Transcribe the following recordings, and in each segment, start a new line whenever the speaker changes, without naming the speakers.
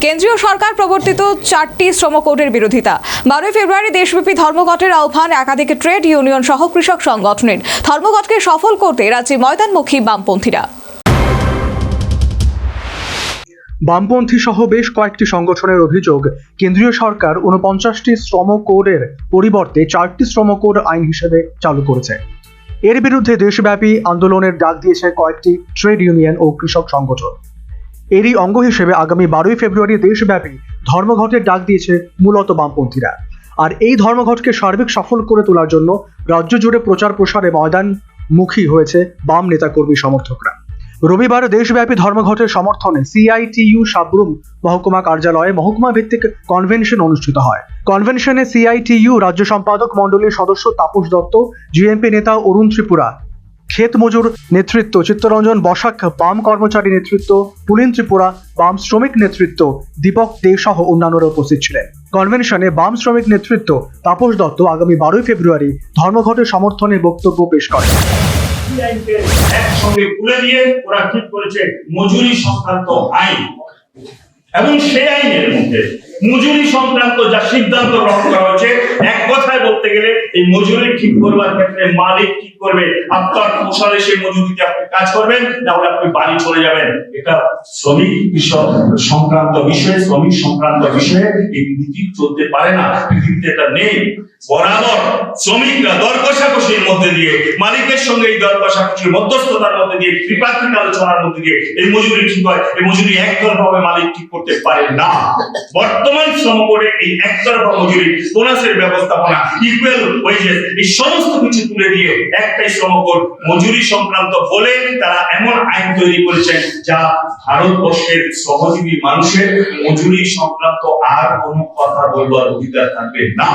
কেন্দ্রীয় সরকার প্রবর্তিত 4টি শ্রম কোডের বিরোধিতা। 12 ফেব্রুয়ারি দেশব্যাপী ধর্মঘটের আহ্বান একাধিক ট্রেড ইউনিয়ন সহ কৃষক সংগঠনের। ধর্মঘটকে সফল করতে রাজ্যে ময়দানমুখী বামপন্থীরা।
বামপন্থী সহ বেশ কয়েকটি সংগঠনের অভিযোগ, কেন্দ্রীয় সরকার 49টি শ্রম কোডের পরিবর্তে 4টি শ্রম কোড আইন হিসেবে চালু করেছে। এর বিরুদ্ধে দেশব্যাপী আন্দোলনের ডাক দিয়েছে কয়েকটি ট্রেড ইউনিয়ন ও কৃষক সংগঠন। এরই অঙ্গ হিসেবে আগামী 12 ফেব্রুয়ারি দেশব্যাপী ধর্মঘটের ডাক দিয়েছে মূলত বামপন্থীরা। আর এই ধর্মঘটকে সার্বিক সফল করে তোলার জন্য রাজ্য জুড়ে প্রচার প্রসারে ময়দানমুখী হয়েছে বাম নেতাকর্মী সমর্থকরা। রবিবার দেশব্যাপী ধর্মঘটের সমর্থনে সিআইটিইউ সাবরুম মহকুমা কার্যালয়ে মহকুমা ভিত্তিক কনভেনশন অনুষ্ঠিত হয়। কনভেনশনে সিআইটিইউ রাজ্য সম্পাদক মণ্ডলীর সদস্য তাপস দত্ত, জিএমপি নেতা অরুণ ত্রিপুরা, ক্ষেত মজুর নেতৃত্ব চিত্তরঞ্জন বসাক, বাম কর্মচারী নেতৃত্ব পুলিন ত্রিপুরা, বাম শ্রমিক নেতৃত্ব দীপক দে সহ অন্যান্যরা উপস্থিত ছিলেন। কনভেনশনে বাম শ্রমিক নেতৃত্ব তাপস দত্ত আগামী 12 ফেব্রুয়ারি ধর্মঘটের সমর্থনে বক্তব্য পেশ করেন।
একসঙ্গে তুলে দিয়ে ওরা ঠিক করেছে মজুরি সংক্রান্ত আইন, এবং সেই আইনের মধ্যে মজুরি সংক্রান্ত যা সিদ্ধান্ত গ্রহণ করা হয়েছে, এক কথায় বলতে গেলে এই মজুরি ঠিক করবার ক্ষেত্রে মালিক ঠিক করবে। আপনার পোষালে সেই মজুরিতে আপনি কাজ করবেন, তাহলে আপনি বাড়ি চলে যাবেন। এটা শ্রমিক সংক্রান্ত বিষয়ে, শ্রমিক সংক্রান্ত বিষয়ে এই নীতি চলতে পারে না, পৃথিবীতে এটা নেই। বরাবর শ্রমিকরা দর কষাকষির মধ্যে দিয়ে, মালিকের সঙ্গে এই দর কষাকষির মধ্যস্থতার মধ্যে দিয়ে, ত্রিপাক্ষিক আলোচনার মধ্যে দিয়ে এই মজুরি ঠিক হয়। এই মজুরি একতরফাভাবে মালিক ঠিক করতে পারে না। বর্তমান শ্রম কোডে এই একতরফা মজুরি, বোনাসের ব্যবস্থাপনা, ইকুয়াল ওয়েজেস, এই সমস্ত কিছু তুলে দিয়ে একটাই শ্রম কোড মজুরি সংক্রান্ত বলে তারা এমন আইন তৈরি করেছেন যা ভারতবর্ষের শ্রমজীবী মানুষের মজুরি সংক্রান্ত আর কোনো কথা বলবার অধিকার থাকবে না।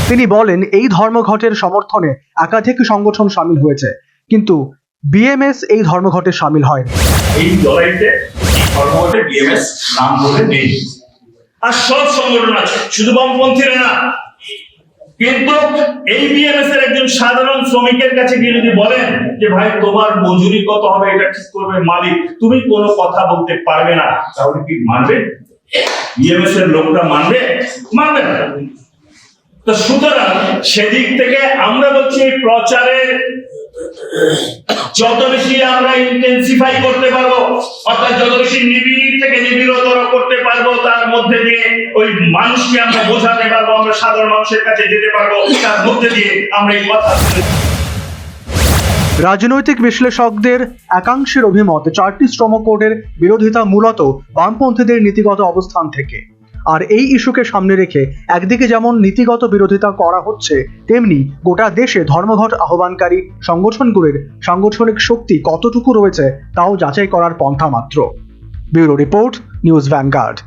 তিনি বলেন, এই ধর্মঘটের সমর্থনে একাধিক সংগঠন সামিল হয়েছে, কিন্তু বিএমএস এই ধর্মঘটে সামিল হয়নি।
এই লড়াইতে ধর্মঘটে বিএমএস নাম বলে নেই, আর সব সংগঠন আছে, শুধু বামপন্থীরা না। কিন্তু এই বিএমএস এর একজন সাধারণ শ্রমিকের কাছে গিয়ে যদি বলেন যে ভাই তোমার মজুরি কত হবে এটা ঠিক করবে মালিক, তুমি কোনো কথা বলতে পারবে না, তাহলে কি মানবে? বিএমএস এর লোকটা মানবে? মানবে না। তো সুতরাং সেদিক থেকে আমরা বলছি প্রচারের যত বেশি আমরা ইন্টেন্সিফাই করতে পারবো, অর্থাৎ যত বেশি নিবিড় থেকে নিবিড়তর করতে পারবো, তার মধ্যে দিয়ে ওই মানুষকে আমরা বোঝাতে পারবো, আমরা সাধারণ মানুষের কাছে যেতে পারবো, তার মধ্যে দিয়ে আমরা এই কথা।
রাজনৈতিক বিশ্লেষকদের একাংশের অভিমত, 4টি শ্রম কোডের বিরোধিতা মূলত বামপন্থীদের নীতিগত অবস্থান থেকে। আর এই ইস্যুকে সামনে রেখে একদিকে যেমন নীতিগত বিরোধিতা করা হচ্ছে, তেমনি গোটা দেশে ধর্মঘট আহ্বানকারী সংগঠনগুলির সাংগঠনিক শক্তি কতটুকু রয়েছে তাও যাচাই করার পন্থা মাত্র। Bureau report, news vanguard.